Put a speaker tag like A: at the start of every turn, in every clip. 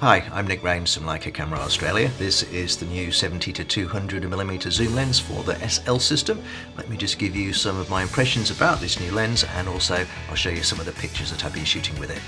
A: Hi, I'm Nick Rains from Leica Camera Australia. This is the new 70 to 200mm zoom lens for the SL system. Let me just give you some of my impressions about this new lens, and also I'll show you some of the pictures that I've been shooting with it.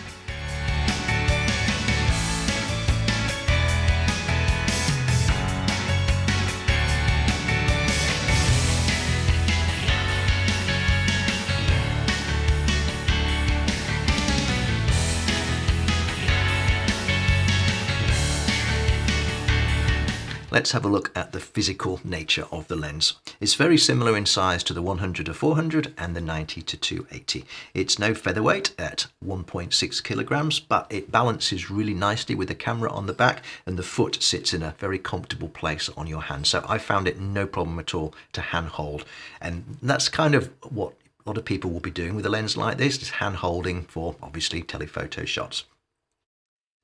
A: Let's have a look at the physical nature of the lens. It's very similar in size to the 100 to 400 and the 90 to 280. It's no featherweight at 1.6 kilograms, but it balances really nicely with the camera on the back, and the foot sits in a very comfortable place on your hand. So I found it no problem at all to hand hold. And that's kind of what a lot of people will be doing with a lens like this, is hand holding for obviously telephoto shots.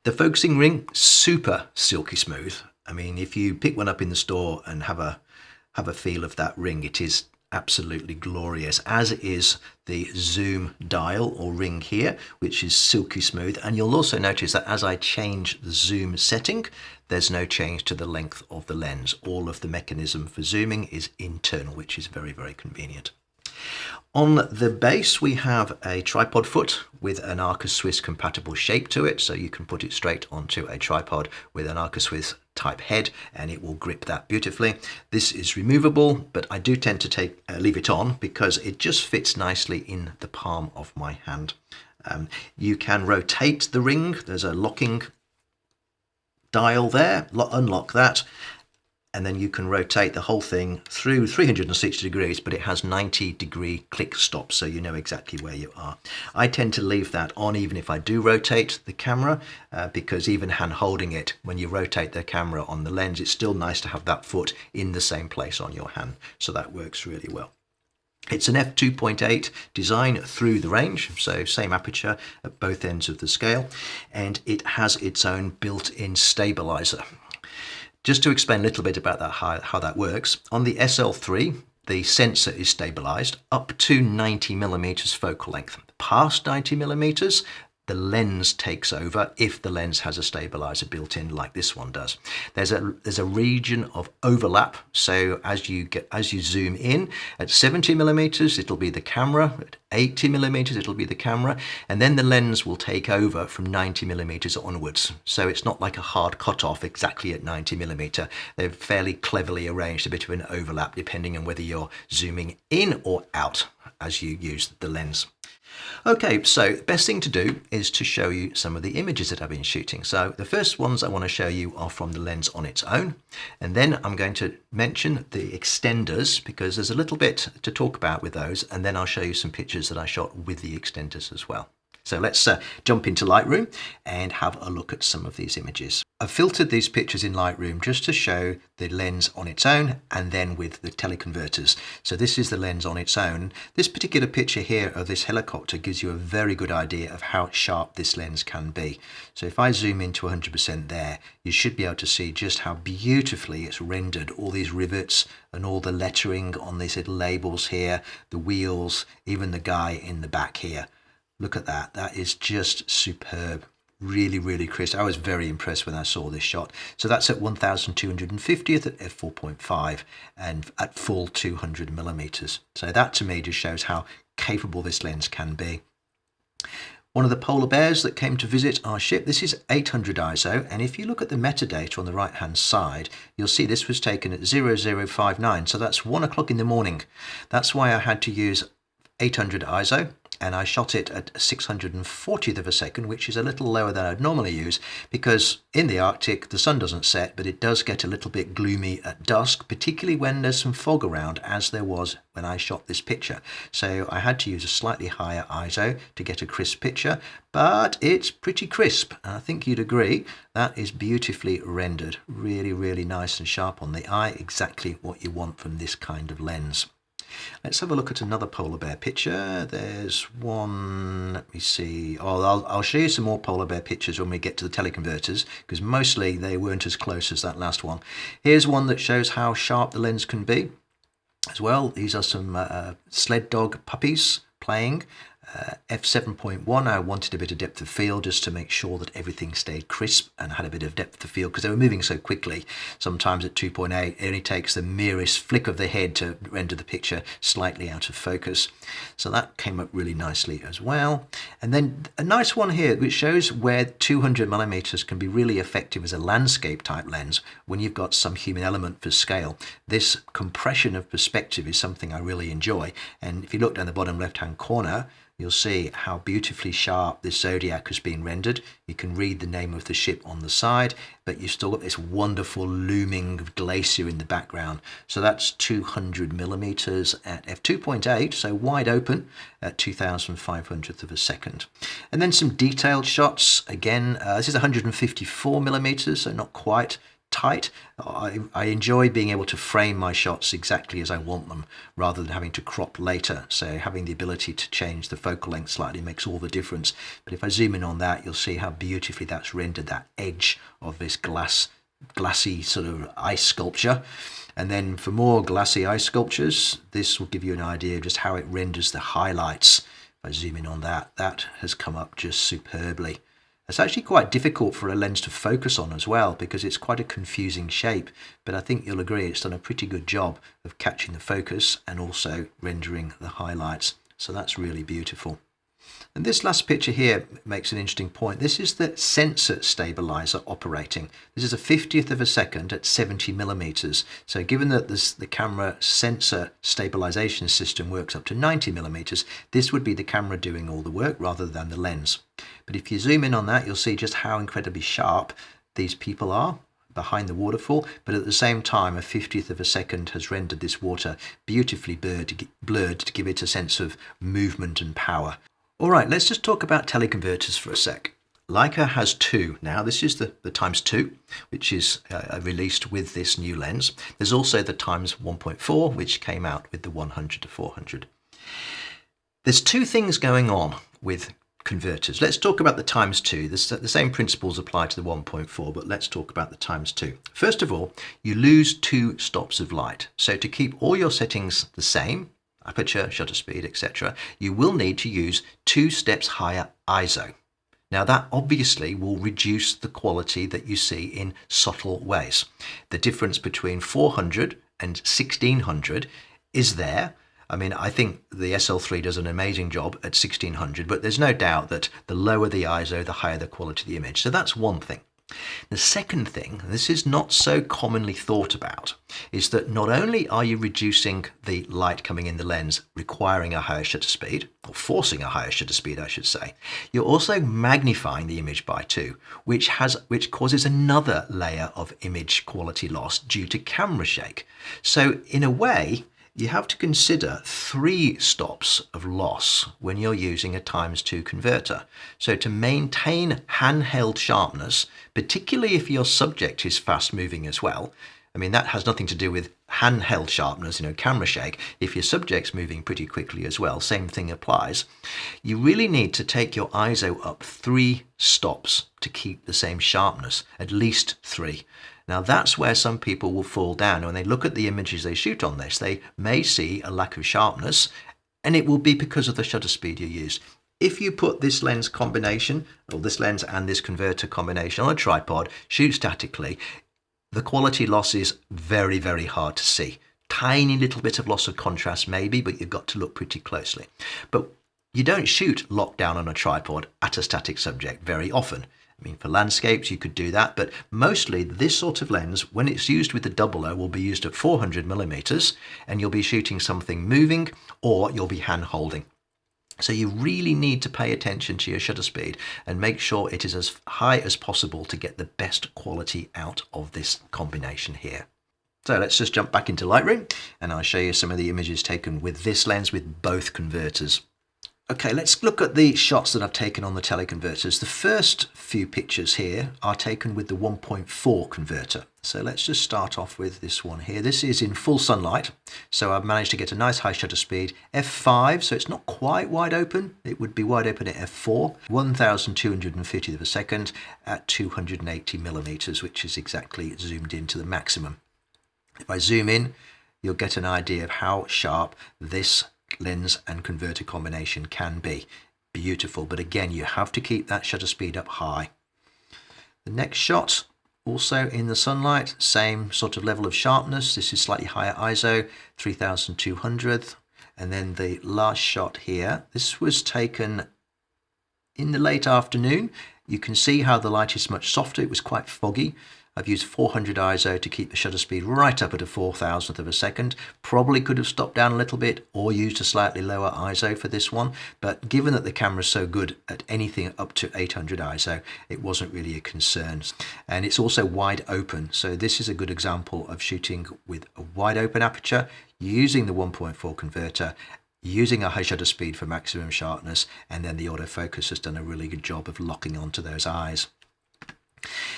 A: The focusing ring, super silky smooth. I mean, if you pick one up in the store and have a feel of that ring, it is absolutely glorious, as is the zoom dial or ring here, which is silky smooth. And you'll also notice that as I change the zoom setting, there's no change to the length of the lens. All of the mechanism for zooming is internal, which is very, very convenient. On the base, we have a tripod foot with an Arca Swiss compatible shape to it, so you can put it straight onto a tripod with an Arca Swiss type head and it will grip that beautifully. This is removable, but I do tend to leave it on because it just fits nicely in the palm of my hand. You can rotate the ring. There's a locking dial there. Unlock that, and then you can rotate the whole thing through 360 degrees, but it has 90-degree click stop, so you know exactly where you are. I tend to leave that on even if I do rotate the camera, because even hand holding it, when you rotate the camera on the lens, it's still nice to have that foot in the same place on your hand, so that works really well. It's an f2.8 design through the range, so same aperture at both ends of the scale, and it has its own built-in stabilizer. Just to explain a little bit about that, how that works, on the SL3, the sensor is stabilized up to 90mm focal length. Past 90mm, the lens takes over if the lens has a stabilizer built in like this one does. There's a region of overlap, so as you zoom in at 70mm, it'll be the camera, at 80mm it'll be the camera, and then the lens will take over from 90mm onwards. So it's not like a hard cutoff exactly at 90mm. They've fairly cleverly arranged a bit of an overlap depending on whether you're zooming in or out as you use the lens. Okay, so the best thing to do is to show you some of the images that I've been shooting. So the first ones I want to show you are from the lens on its own, and then I'm going to mention the extenders because there's a little bit to talk about with those, and then I'll show you some pictures that I shot with the extenders as well. So let's jump into Lightroom and have a look at some of these images. I've filtered these pictures in Lightroom just to show the lens on its own and then with the teleconverters. So this is the lens on its own. This particular picture here of this helicopter gives you a very good idea of how sharp this lens can be. So if I zoom into 100% there, you should be able to see just how beautifully it's rendered all these rivets and all the lettering on these little labels here, the wheels, even the guy in the back here. Look at that. That is just superb. Really, really crisp. I was very impressed when I saw this shot. So that's at 1250th at f4.5 and at full 200mm. So that to me just shows how capable this lens can be. One of the polar bears that came to visit our ship, this is 800 ISO, and if you look at the metadata on the right hand side, you'll see this was taken at 0059, so that's 1 o'clock in the morning. That's why I had to use 800 ISO, and I shot it at 640th of a second, which is a little lower than I'd normally use, because in the Arctic the sun doesn't set, but it does get a little bit gloomy at dusk, particularly when there's some fog around, as there was when I shot this picture. So I had to use a slightly higher ISO to get a crisp picture, but it's pretty crisp, and I think you'd agree that is beautifully rendered. Really, really nice and sharp on the eye, exactly what you want from this kind of lens. Let's have a look at another polar bear picture. There's one, let me see. Oh, I'll show you some more polar bear pictures when we get to the teleconverters, because mostly they weren't as close as that last one. Here's one that shows how sharp the lens can be as well. These are some sled dog puppies playing. f7.1, I wanted a bit of depth of field just to make sure that everything stayed crisp and had a bit of depth of field because they were moving so quickly. Sometimes at 2.8 it only takes the merest flick of the head to render the picture slightly out of focus. So that came up really nicely as well. And then a nice one here which shows where 200mm can be really effective as a landscape type lens when you've got some human element for scale. This compression of perspective is something I really enjoy, and if you look down the bottom left hand corner you'll see how beautifully sharp this Zodiac has been rendered. You can read the name of the ship on the side, but you've still got this wonderful looming glacier in the background. So that's 200mm at f2.8, so wide open at 2500th of a second. And then some detailed shots. Again, this is 154mm, so not quite tight. I enjoy being able to frame my shots exactly as I want them rather than having to crop later. So having the ability to change the focal length slightly makes all the difference. But if I zoom in on that, you'll see how beautifully that's rendered that edge of this glassy sort of ice sculpture. And then for more glassy ice sculptures, this will give you an idea of just how it renders the highlights. If I zoom in on that, that has come up just superbly. It's actually quite difficult for a lens to focus on as well because it's quite a confusing shape, but I think you'll agree it's done a pretty good job of catching the focus and also rendering the highlights. So that's really beautiful. And this last picture here makes an interesting point. This is the sensor stabilizer operating. This is a 50th of a second at 70mm. So given that the camera sensor stabilization system works up to 90mm, this would be the camera doing all the work rather than the lens. But if you zoom in on that, you'll see just how incredibly sharp these people are behind the waterfall, but at the same time a 50th of a second has rendered this water beautifully blurred to give it a sense of movement and power. Alright, let's just talk about teleconverters for a sec. Leica has two now. This is the ×2, which is released with this new lens. There's also the ×1.4, which came out with the 100-400. There's two things going on with converters. Let's talk about the ×2. The same principles apply to the 1.4, but let's talk about the ×2. First of all, you lose 2 stops of light. So to keep all your settings the same, aperture, shutter speed, etc., you will need to use 2 steps higher ISO. Now that obviously will reduce the quality that you see in subtle ways. The difference between 400 and 1600 is there. I mean, I think the SL3 does an amazing job at 1600, but there's no doubt that the lower the ISO, the higher the quality of the image. So that's one thing. The second thing, this is not so commonly thought about, is that not only are you reducing the light coming in the lens requiring a higher shutter speed, or forcing a higher shutter speed I should say, you're also magnifying the image by 2, which causes another layer of image quality loss due to camera shake. So in a way, you have to consider 3 stops of loss when you're using a ×2 converter. So to maintain handheld sharpness, particularly if your subject is fast moving as well, I mean that has nothing to do with handheld sharpness, camera shake. If your subject's moving pretty quickly as well, same thing applies. You really need to take your ISO up 3 stops to keep the same sharpness, at least 3. Now that's where some people will fall down. When they look at the images they shoot on this, they may see a lack of sharpness, and it will be because of the shutter speed you use. If you put this lens combination, or this lens and this converter combination on a tripod, shoot statically, the quality loss is very, very hard to see. Tiny little bit of loss of contrast maybe, but you've got to look pretty closely. But you don't shoot locked down on a tripod at a static subject very often. I mean, for landscapes, you could do that, but mostly this sort of lens, when it's used with the 00, will be used at 400mm, and you'll be shooting something moving, or you'll be hand holding. So you really need to pay attention to your shutter speed and make sure it is as high as possible to get the best quality out of this combination here. So let's just jump back into Lightroom, and I'll show you some of the images taken with this lens with both converters. Okay, let's look at the shots that I've taken on the teleconverters. The first few pictures here are taken with the 1.4 converter. So let's just start off with this one here. This is in full sunlight, so I've managed to get a nice high shutter speed, f5, so it's not quite wide open. It would be wide open at f4, 1250th of a second at 280mm, which is exactly zoomed into the maximum. If I zoom in, you'll get an idea of how sharp this lens and converter combination can be. Beautiful, but again, you have to keep that shutter speed up high. The next shot, also in the sunlight, same sort of level of sharpness. This is slightly higher ISO, 3200. And then the last shot here, this was taken in the late afternoon. You can see how the light is much softer. It was quite foggy. I've used 400 ISO to keep the shutter speed right up at a 4,000th of a second. Probably could have stopped down a little bit or used a slightly lower ISO for this one, but given that the camera is so good at anything up to 800 ISO, it wasn't really a concern. And it's also wide open, so this is a good example of shooting with a wide open aperture, using the 1.4 converter, using a high shutter speed for maximum sharpness, and then the autofocus has done a really good job of locking onto those eyes.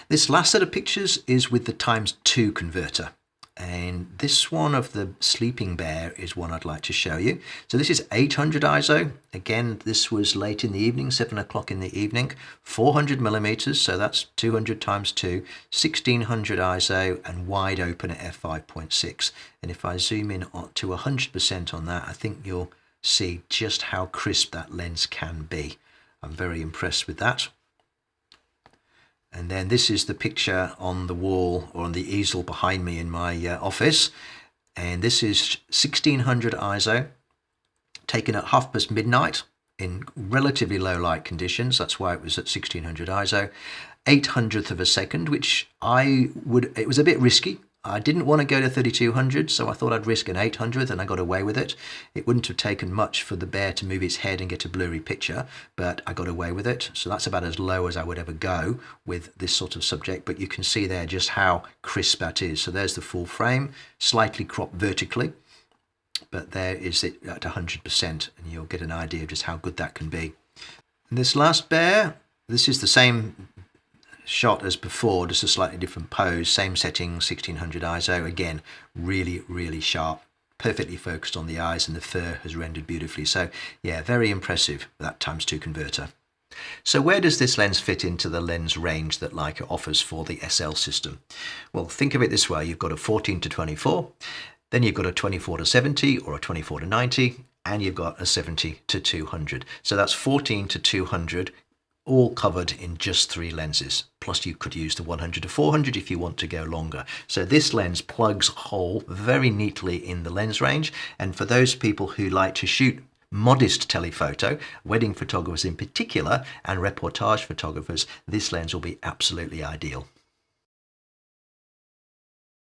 A: This last set of pictures is with the ×2 converter, and this one of the sleeping bear is one I'd like to show you. So this is 800 ISO. Again, this was late in the evening, 7 o'clock in the evening, 400 millimeters, so that's 200 × 2, 1600 ISO, and wide open at f5.6. And if I zoom in to 100% on that, I think you'll see just how crisp that lens can be. I'm very impressed with that. And then this is the picture on the wall or on the easel behind me in my office. And this is 1600 ISO, taken at midnight in relatively low light conditions. That's why it was at 1600 ISO. 800th of a second, which it was a bit risky. I didn't want to go to 3200, so I thought I'd risk an 800th, and I got away with it. It wouldn't have taken much for the bear to move its head and get a blurry picture, but I got away with it. So that's about as low as I would ever go with this sort of subject, but you can see there just how crisp that is. So there's the full frame, slightly cropped vertically, but there is it at 100%, and you'll get an idea of just how good that can be. And this last bear, this is the same shot as before, just a slightly different pose, same setting, 1600 ISO. Again, really sharp, perfectly focused on the eyes, and the fur has rendered beautifully. So yeah, very impressive, that ×2 converter. So where does this lens fit into the lens range that Leica offers for the SL system? Well, think of it this way. You've got a 14 to 24, then you've got a 24 to 70 or a 24 to 90, and you've got a 70 to 200. So that's 14 to 200, all covered in just 3 lenses. Plus you could use the 100 to 400 if you want to go longer. So this lens plugs a hole very neatly in the lens range. And for those people who like to shoot modest telephoto, wedding photographers in particular, and reportage photographers, this lens will be absolutely ideal.